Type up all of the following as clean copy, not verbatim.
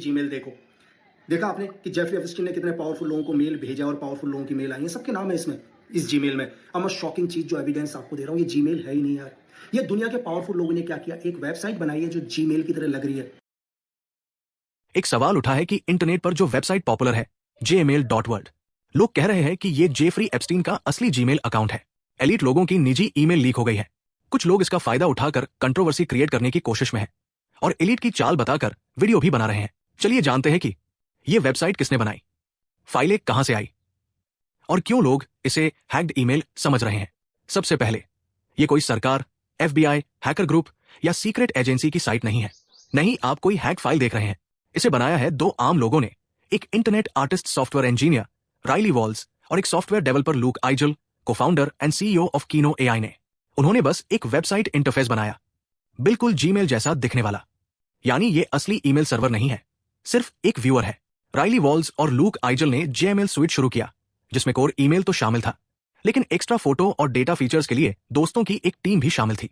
Gmail देखो। देखा आपने कि जेफरी एप्स्टीन ने कितने पावरफुल लोगों को मेल भेजा और पावरफुल लोगों की मेल आई है, सबके नाम है इसमें, इस जीमेल में। अब मैं शॉकिंग चीज जो एविडेंस आपको दे रहा हूं, ये जीमेल है ही नहीं यार। ये दुनिया के पावरफुल लोगों ने क्या किया, एक वेबसाइट बनाई है जो जीमेल की तरह लग रही है। एक सवाल उठा है कि इंटरनेट पर जो वेबसाइट पॉपुलर है gmail.world, लोग कह रहे हैं कि ये जेफरी एप्स्टीन का असली जीमेल अकाउंट है। एलीट लोगों की निजी ईमेल लीक हो गई है। कुछ लोग इसका फायदा उठाकर कंट्रोवर्सी क्रिएट करने की कोशिश में है और एलीट की चाल बताकर वीडियो भी बना रहे हैं। चलिए जानते हैं कि ये वेबसाइट किसने बनाई, फाइलें कहां से आई और क्यों लोग इसे हैक्ड ईमेल समझ रहे हैं। सबसे पहले, ये कोई सरकार, FBI, हैकर ग्रुप या सीक्रेट एजेंसी की साइट नहीं है। नहीं, आप कोई हैक फाइल देख रहे हैं। इसे बनाया है दो आम लोगों ने, एक internet artist software engineer Riley Walls और एक सॉफ्टवेयर डेवलपर लूक आइजल, cofounder and CEO of Kino AI ने। उन्होंने बस एक वेबसाइट इंटरफेस बनाया, बिल्कुल जीमेल जैसा दिखने वाला। यानी ये असली ईमेल सर्वर नहीं है, सिर्फ एक व्यूअर है। राइली वॉल्स और लूक आइजल ने JML स्वीट शुरू किया, जिसमें कोर ईमेल तो शामिल था, लेकिन एक्स्ट्रा फोटो और डेटा फीचर्स के लिए दोस्तों की एक टीम भी शामिल थी।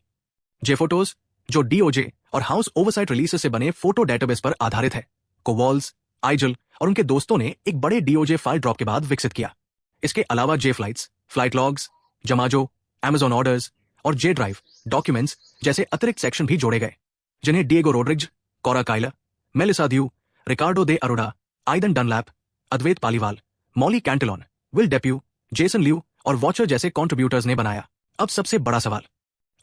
जेफोटोज, जो DOJ और हाउस ओवरसाइट रिलीज से बने फोटो डेटाबेस पर आधारित है, को वॉल्स, आइजल और उनके दोस्तों ने एक बड़े DOJ फाइल ड्रॉप के बाद विकसित किया। इसके अलावा जे फ्लाइट्स, फ्लाइट लॉग्स, जमाजो, Amazon ऑर्डर्स और जे ड्राइव डॉक्यूमेंट्स जैसे अतिरिक्त सेक्शन भी जोड़े गए, जिन्हें Diego Rodriguez, Cora Kayla, Melissa Dew, Ricardo de Arruda, Aidan Dunlap, Advait Paliwal, Molly Cantillon, Will Depue, Jason Liu और वॉचर जैसे कॉन्ट्रीब्यूटर्स ने बनाया। अब सबसे बड़ा सवाल,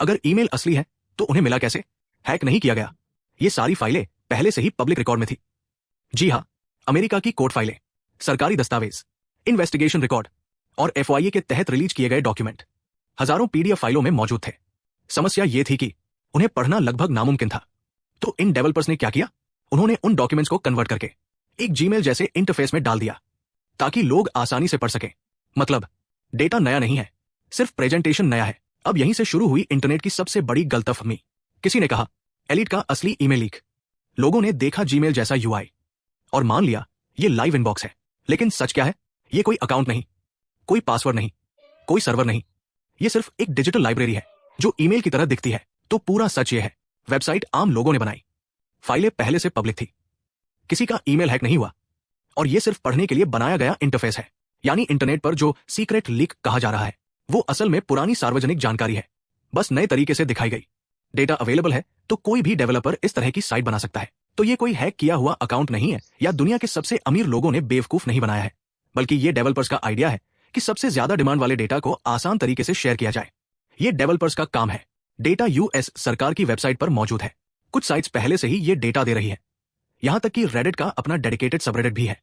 अगर ईमेल असली है तो उन्हें मिला कैसे? हैक नहीं किया गया। ये सारी फाइलें पहले से ही पब्लिक रिकॉर्ड में थी। जी हाँ, अमेरिका की कोर्ट फाइलें, सरकारी दस्तावेज, इन्वेस्टिगेशन रिकॉर्ड और FOIA के तहत रिलीज किए गए डॉक्यूमेंट हजारों PDF फाइलों में मौजूद थे। समस्या ये थी कि उन्हें पढ़ना लगभग नामुमकिन था। तो इन डेवलपर्स ने क्या किया? उन्होंने उन डॉक्यूमेंट्स को कन्वर्ट करके एक जीमेल जैसे इंटरफेस में डाल दिया, ताकि लोग आसानी से पढ़ सकें। मतलब, डेटा नया नहीं है, सिर्फ प्रेजेंटेशन नया है। अब यहीं से शुरू हुई इंटरनेट की सबसे बड़ी गलतफहमी। किसी ने कहा एलीट का असली ईमेल लीक। लोगों ने देखा जीमेल जैसा UI और मान लिया ये लाइव इनबॉक्स है। लेकिन सच क्या है? ये कोई अकाउंट नहीं, कोई पासवर्ड नहीं, कोई सर्वर नहीं। ये सिर्फ एक डिजिटल लाइब्रेरी है जो ईमेल की तरह दिखती है। तो पूरा सच ये है, वेबसाइट आम लोगों ने बनाई, फाइलें पहले से पब्लिक थी, किसी का ईमेल हैक नहीं हुआ और ये सिर्फ पढ़ने के लिए बनाया गया इंटरफेस है। यानी इंटरनेट पर जो सीक्रेट लीक कहा जा रहा है वो असल में पुरानी सार्वजनिक जानकारी है, बस नए तरीके से दिखाई गई। डेटा अवेलेबल है तो कोई भी डेवलपर इस तरह की साइट बना सकता है। तो ये कोई हैक किया हुआ अकाउंट नहीं है या दुनिया के सबसे अमीर लोगों ने बेवकूफ नहीं बनाया है, बल्कि ये डेवलपर्स का आइडिया है कि सबसे ज्यादा डिमांड वाले डेटा को आसान तरीके से शेयर किया जाए। ये डेवलपर्स का काम है। डेटा US सरकार की वेबसाइट पर मौजूद है। कुछ साइट्स पहले से ही ये डेटा दे रही है। यहां तक कि रेडिट का अपना डेडिकेटेड सबरेडिट भी है।